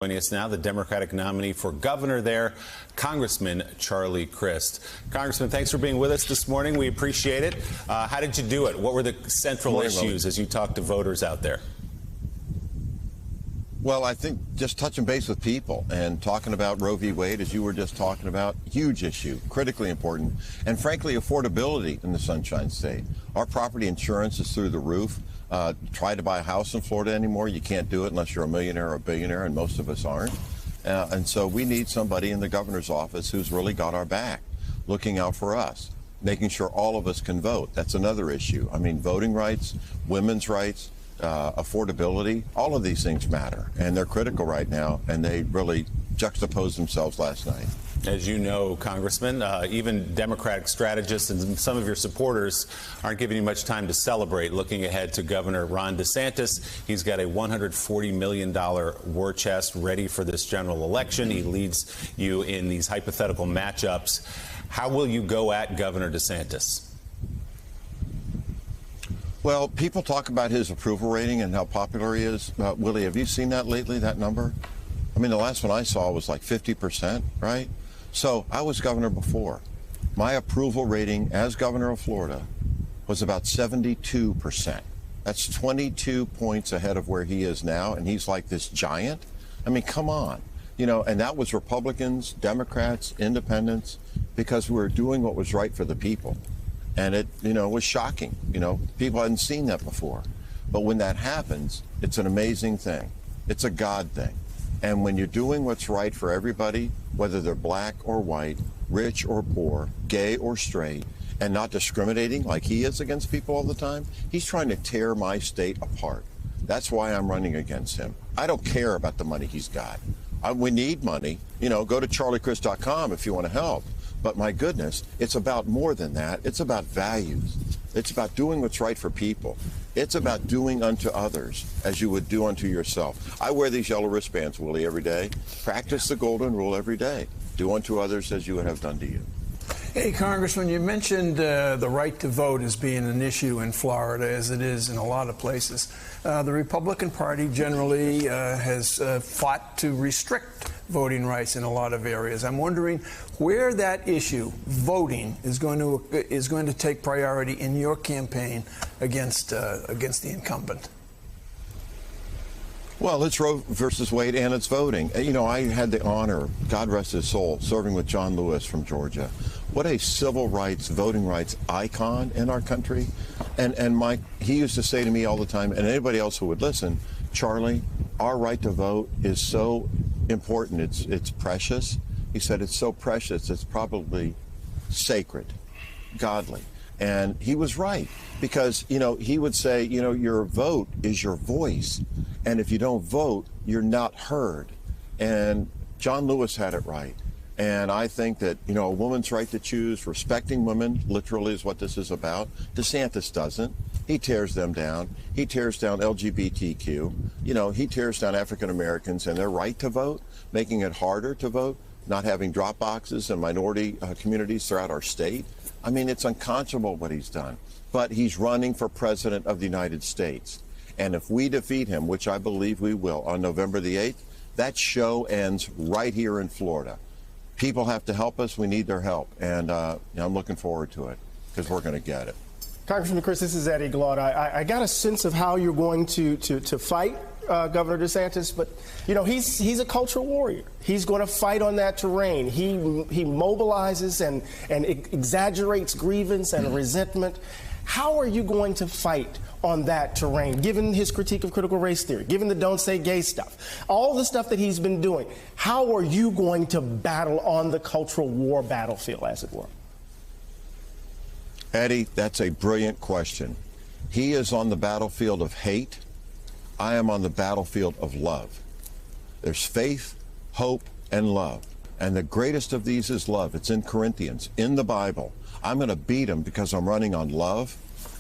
Joining us now, the Democratic nominee for governor there, Congressman Charlie Crist. Congressman, thanks for being with us this morning. We appreciate it. How did you do it? What were the central issues as you talked to voters out there? Well, I think just touching base with people and talking about Roe v. Wade, as you were just talking about, huge issue, critically important, and frankly, affordability in the Sunshine State. Our property insurance is through the roof. Try to buy a house in Florida anymore. You can't do it unless you're a millionaire or a billionaire, and most of us aren't. And so we need somebody in the governor's office who's really got our back, looking out for us, making sure all of us can vote. That's another issue. I mean, voting rights, women's rights, affordability, all of these things matter, and they're critical right now, and they really juxtaposed themselves last night. As you know, Congressman, even Democratic strategists and some of your supporters aren't giving you much time to celebrate. Looking ahead to Governor Ron DeSantis, he's got a $140 million war chest ready for this general election. He leads you in these hypothetical matchups. How will you go at Governor DeSantis? Well, people talk about his approval rating and how popular he is. Willie, have you seen that lately, that number? I mean, the last one I saw was like 50%, right? So I was governor before. My approval rating as governor of Florida was about 72%. That's 22 points ahead of where he is now, and he's like this giant. I mean, come on. You know, and that was Republicans, Democrats, independents, because we were doing what was right for the people. And it, was shocking. People hadn't seen that before. But when that happens, it's an amazing thing. It's a God thing. And when you're doing what's right for everybody, whether they're black or white, rich or poor, gay or straight, and not discriminating like he is against people all the time, he's trying to tear my state apart. That's why I'm running against him. I don't care about the money he's got. We need money. Go to charliecrist.com if you want to help. But my goodness, it's about more than that. It's about values. It's about doing what's right for people. It's about doing unto others as you would do unto yourself. I wear these yellow wristbands, Willie, every day. Practice the golden rule every day. Do unto others as you would have done to you. Hey, Congressman, you mentioned the right to vote as being an issue in Florida, as it is in a lot of places. The Republican Party generally has fought to restrict voting rights in a lot of areas. I'm wondering where that issue, voting, is going to take priority in your campaign against the incumbent. Well, it's Roe versus Wade, and it's voting. I had the honor, God rest his soul, serving with John Lewis from Georgia. What a civil rights, voting rights icon in our country. And Mike, he used to say to me all the time, and anybody else who would listen, Charlie, our right to vote is so important. It's precious. He said it's so precious, it's probably sacred, godly. And he was right, because, he would say, your vote is your voice. And if you don't vote, you're not heard. And John Lewis had it right. And I think that, a woman's right to choose, respecting women, literally is what this is about. DeSantis doesn't. He tears them down. He tears down LGBTQ. He tears down African Americans and their right to vote, making it harder to vote, not having drop boxes in minority communities throughout our state. I mean, it's unconscionable what he's done. But he's running for president of the United States. And if we defeat him, which I believe we will, on November the 8th, that show ends right here in Florida. People have to help us. We need their help. And I'm looking forward to it, because we're going to get it. Congressman Crist, this is Eddie Glaude. I got a sense of how you're going to fight Governor DeSantis, but he's a cultural warrior. He's going to fight on that terrain. He mobilizes and exaggerates grievance and resentment. How are you going to fight on that terrain, given his critique of critical race theory, given the don't say gay stuff, all the stuff that he's been doing? How are you going to battle on the cultural war battlefield, as it were? Eddie, that's a brilliant question. He is on the battlefield of hate. I am on the battlefield of love. There's faith, hope, and love. And the greatest of these is love. It's in Corinthians, in the Bible. I'm going to beat him because I'm running on love,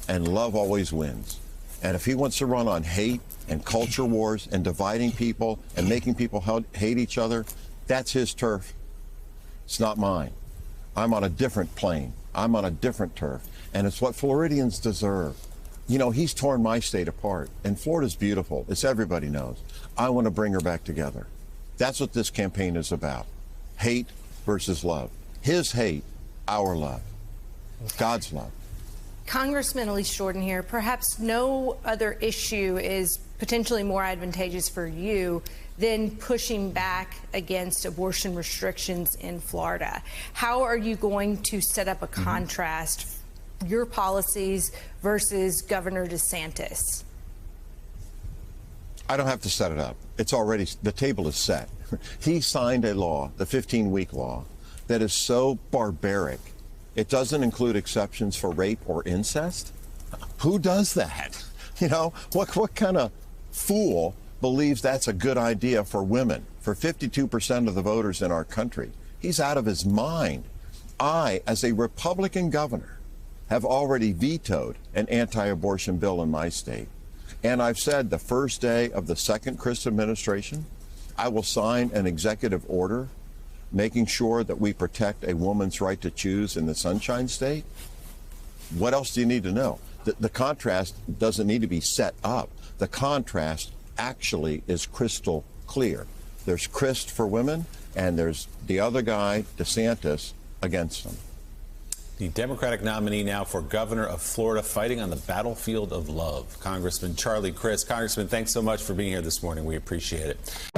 and love always wins. And if he wants to run on hate and culture wars and dividing people and making people hate each other, that's his turf. It's not mine. I'm on a different plane. I'm on a different turf. And it's what Floridians deserve. He's torn my state apart. And Florida's beautiful, as everybody knows. I want to bring her back together. That's what this campaign is about. Hate versus love. His hate, our love. God's love. Congressman Elise Jordan here. Perhaps no other issue is potentially more advantageous for you than pushing back against abortion restrictions in Florida. How are you going to set up a contrast, your policies versus Governor DeSantis? I don't have to set it up. It's already, the table is set. He signed a law, the 15-week law, that is so barbaric. It doesn't include exceptions for rape or incest. Who does that? You know, what kind of fool believes that's a good idea for women, for 52% of the voters in our country? He's out of his mind. I, as a Republican governor, have already vetoed an anti-abortion bill in my state. And I've said the first day of the second Crist administration, I will sign an executive order making sure that we protect a woman's right to choose in the Sunshine State. What else do you need to know? The contrast doesn't need to be set up. The contrast actually is crystal clear. There's Crist for women, and there's the other guy, DeSantis, against them. The Democratic nominee now for governor of Florida, fighting on the battlefield of love, Congressman Charlie Crist. Congressman, thanks so much for being here this morning. We appreciate it.